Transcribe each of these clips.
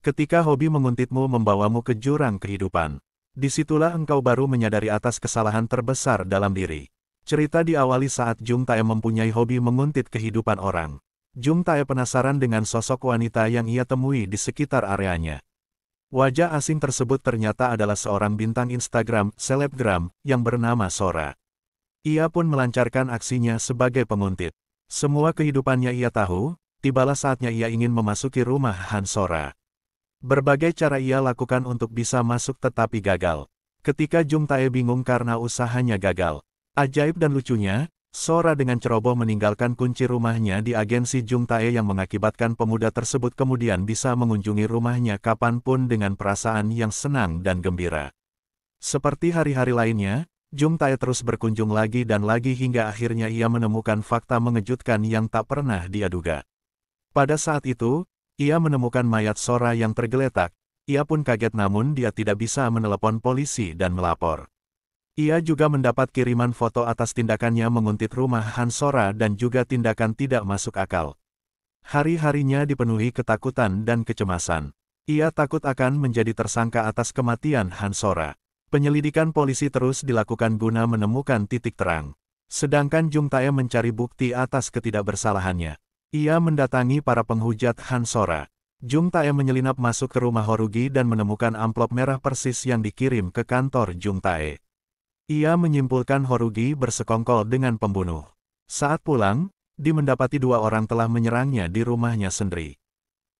Ketika hobi menguntitmu membawamu ke jurang kehidupan, disitulah engkau baru menyadari atas kesalahan terbesar dalam diri. Cerita diawali saat Jung Tae mempunyai hobi menguntit kehidupan orang. Jung Tae penasaran dengan sosok wanita yang ia temui di sekitar areanya. Wajah asing tersebut ternyata adalah seorang bintang Instagram, selebgram, yang bernama Sora. Ia pun melancarkan aksinya sebagai penguntit. Semua kehidupannya ia tahu, tibalah saatnya ia ingin memasuki rumah Han Sora. Berbagai cara ia lakukan untuk bisa masuk tetapi gagal. Ketika Jung Tae bingung karena usahanya gagal. Ajaib dan lucunya, Sora dengan ceroboh meninggalkan kunci rumahnya di agensi Jung Tae yang mengakibatkan pemuda tersebut kemudian bisa mengunjungi rumahnya kapanpun dengan perasaan yang senang dan gembira. Seperti hari-hari lainnya, Jung Tae terus berkunjung lagi dan lagi hingga akhirnya ia menemukan fakta mengejutkan yang tak pernah dia duga. Pada saat itu, ia menemukan mayat Sora yang tergeletak. Ia pun kaget namun dia tidak bisa menelepon polisi dan melapor. Ia juga mendapat kiriman foto atas tindakannya menguntit rumah Han Sora dan juga tindakan tidak masuk akal. Hari-harinya dipenuhi ketakutan dan kecemasan. Ia takut akan menjadi tersangka atas kematian Han Sora. Penyelidikan polisi terus dilakukan guna menemukan titik terang. Sedangkan Jung Tae mencari bukti atas ketidakbersalahannya. Ia mendatangi para penghujat Han Sora. Jung Tae menyelinap masuk ke rumah Horugi dan menemukan amplop merah persis yang dikirim ke kantor Jung Tae. Ia menyimpulkan Horugi bersekongkol dengan pembunuh. Saat pulang, mendapati dua orang telah menyerangnya di rumahnya sendiri.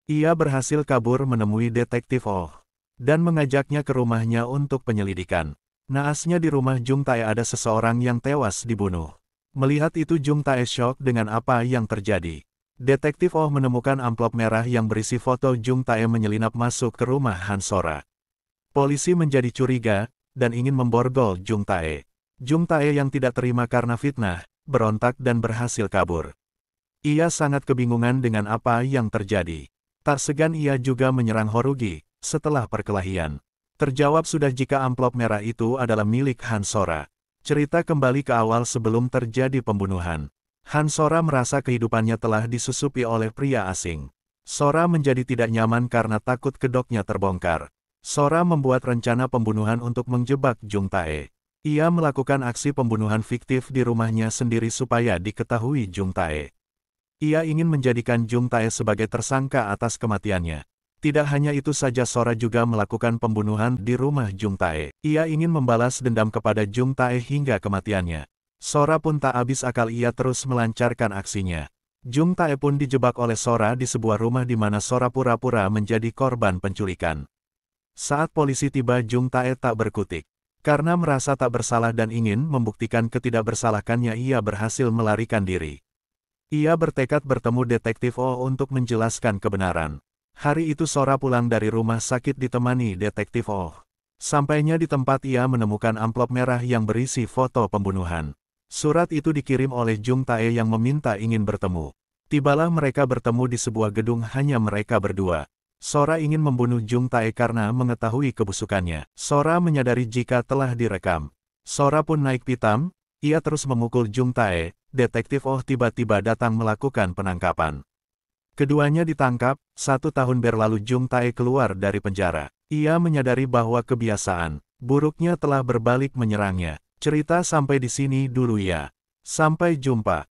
Ia berhasil kabur menemui detektif Oh dan mengajaknya ke rumahnya untuk penyelidikan. Naasnya di rumah Jung Tae ada seseorang yang tewas dibunuh. Melihat itu Jung Tae syok dengan apa yang terjadi. Detektif Oh menemukan amplop merah yang berisi foto Jung Tae menyelinap masuk ke rumah Han Sora. Polisi menjadi curiga dan ingin memborgol Jung Tae. Jung Tae yang tidak terima karena fitnah, berontak dan berhasil kabur. Ia sangat kebingungan dengan apa yang terjadi. Tak segan ia juga menyerang Horugi. Setelah perkelahian, terjawab sudah jika amplop merah itu adalah milik Han Sora. Cerita kembali ke awal sebelum terjadi pembunuhan. Han Sora merasa kehidupannya telah disusupi oleh pria asing. Sora menjadi tidak nyaman karena takut kedoknya terbongkar. Sora membuat rencana pembunuhan untuk menjebak Jung Tae. Ia melakukan aksi pembunuhan fiktif di rumahnya sendiri supaya diketahui Jung Tae. Ia ingin menjadikan Jung Tae sebagai tersangka atas kematiannya. Tidak hanya itu saja Sora juga melakukan pembunuhan di rumah Jung Tae. Ia ingin membalas dendam kepada Jung Tae hingga kematiannya. Sora pun tak habis akal ia terus melancarkan aksinya. Jung Tae pun dijebak oleh Sora di sebuah rumah di mana Sora pura-pura menjadi korban penculikan. Saat polisi tiba Jung Tae tak berkutik. Karena merasa tak bersalah dan ingin membuktikan ketidakbersalahannya ia berhasil melarikan diri. Ia bertekad bertemu detektif Oh untuk menjelaskan kebenaran. Hari itu Sora pulang dari rumah sakit ditemani detektif Oh. Sampainya di tempat ia menemukan amplop merah yang berisi foto pembunuhan. Surat itu dikirim oleh Jung Tae yang meminta ingin bertemu. Tibalah mereka bertemu di sebuah gedung hanya mereka berdua. Sora ingin membunuh Jung Tae karena mengetahui kebusukannya. Sora menyadari jika telah direkam. Sora pun naik pitam, ia terus memukul Jung Tae. Detektif Oh tiba-tiba datang melakukan penangkapan. Keduanya ditangkap, 1 tahun berlalu Jung Tae keluar dari penjara. Ia menyadari bahwa kebiasaan buruknya telah berbalik menyerangnya. Cerita sampai di sini dulu ya. Sampai jumpa.